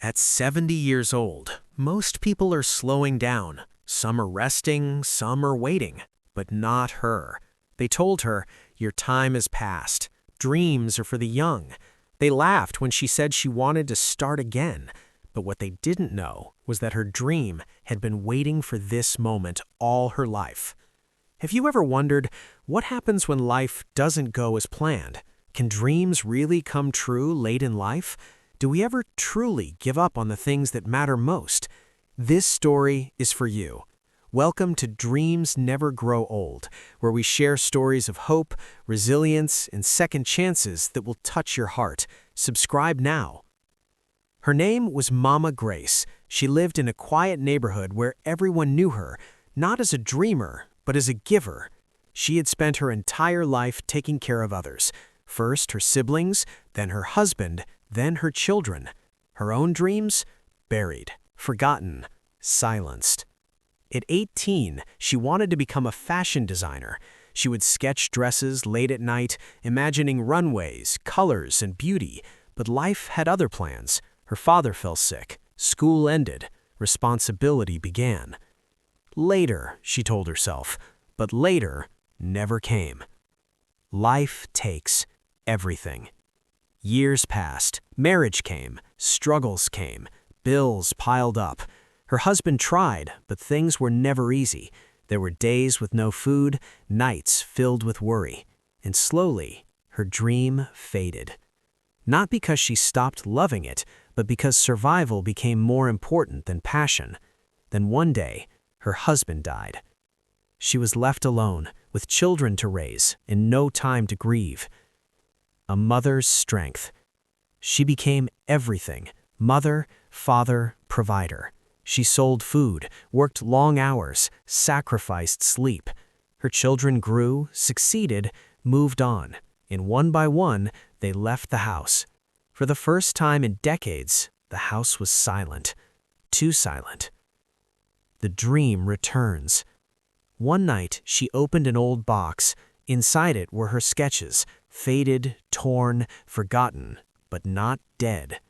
At 70 years old, most people are slowing down. Some are resting, some are waiting, but not her. They told her, "Your time is past. Dreams are for the young." They laughed when she said she wanted to start again. But what they didn't know was that her dream had been waiting for this moment all her life. Have you ever wondered what happens when life doesn't go as planned? Can dreams really come true late in life? Do we ever truly give up on the things that matter most? This story is for you. Welcome to Dreams Never Grow Old, where we share stories of hope, resilience, and second chances that will touch your heart. Subscribe now. Her name was Mama Grace. She lived in a quiet neighborhood where everyone knew her, not as a dreamer, but as a giver. She had spent her entire life taking care of others. First her siblings, then her husband, then her children. Her own dreams? Buried, forgotten, silenced. At 18, she wanted to become a fashion designer. She would sketch dresses late at night, imagining runways, colors, and beauty. But life had other plans. Her father fell sick. School ended. Responsibility began. Later, she told herself, but later never came. Life takes everything. Years passed, marriage came, struggles came, bills piled up. Her husband tried, but things were never easy. There were days with no food, nights filled with worry. And slowly, her dream faded. Not because she stopped loving it, but because survival became more important than passion. Then one day, her husband died. She was left alone, with children to raise, and no time to grieve. A mother's strength. She became everything: mother, father, provider. She sold food, worked long hours, sacrificed sleep. Her children grew, succeeded, moved on, and one by one, they left the house. For the first time in decades, the house was silent. Too silent. The dream returns. One night, she opened an old box. Inside it were her sketches, faded, torn, forgotten, but not dead.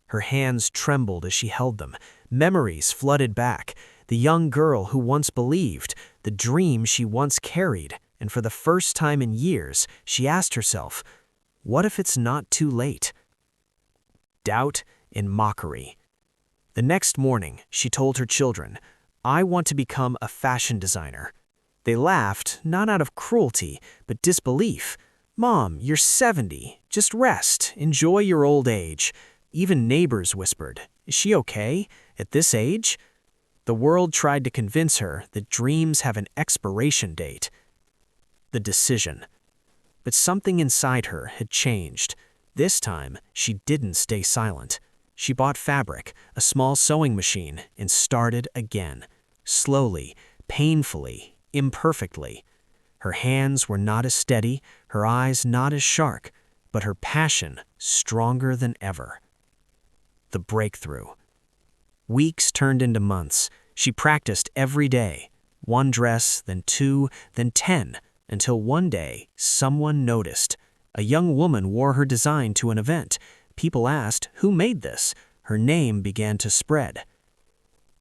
Her hands trembled as she held them. Memories flooded back. The young girl who once believed, the dream she once carried, and for the first time in years, she asked herself, what if it's not too late? Doubt and mockery. The next morning, she told her children, "I want to become a fashion designer." They laughed, not out of cruelty, but disbelief. "Mom, you're 70. Just rest. Enjoy your old age." Even neighbors whispered, "Is she okay? At this age?" The world tried to convince her that dreams have an expiration date. The decision. But something inside her had changed. This time, she didn't stay silent. She bought fabric, a small sewing machine, and started again. Slowly, painfully, imperfectly. Her hands were not as steady, her eyes not as sharp, but her passion stronger than ever. The breakthrough. Weeks turned into months. She practiced every day. One dress, then two, then 10, until one day someone noticed. A young woman wore her design to an event. People asked, "Who made this?" Her name began to spread.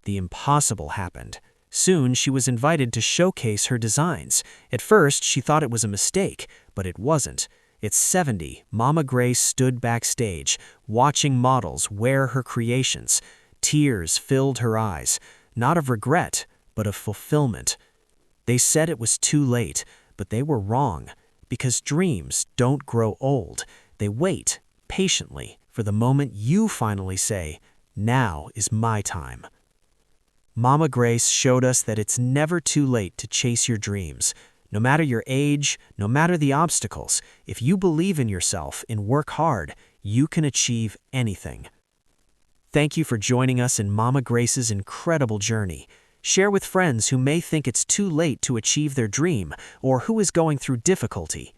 The impossible happened. Soon she was invited to showcase her designs. At first, she thought it was a mistake, but it wasn't. At 70, Mama Grace stood backstage, watching models wear her creations. Tears filled her eyes, not of regret, but of fulfillment. They said it was too late, but they were wrong, because dreams don't grow old. They wait, patiently, for the moment you finally say, "Now is my time." Mama Grace showed us that it's never too late to chase your dreams. No matter your age, no matter the obstacles, if you believe in yourself and work hard, you can achieve anything. Thank you for joining us in Mama Grace's incredible journey. Share with friends who may think it's too late to achieve their dream or who is going through difficulty.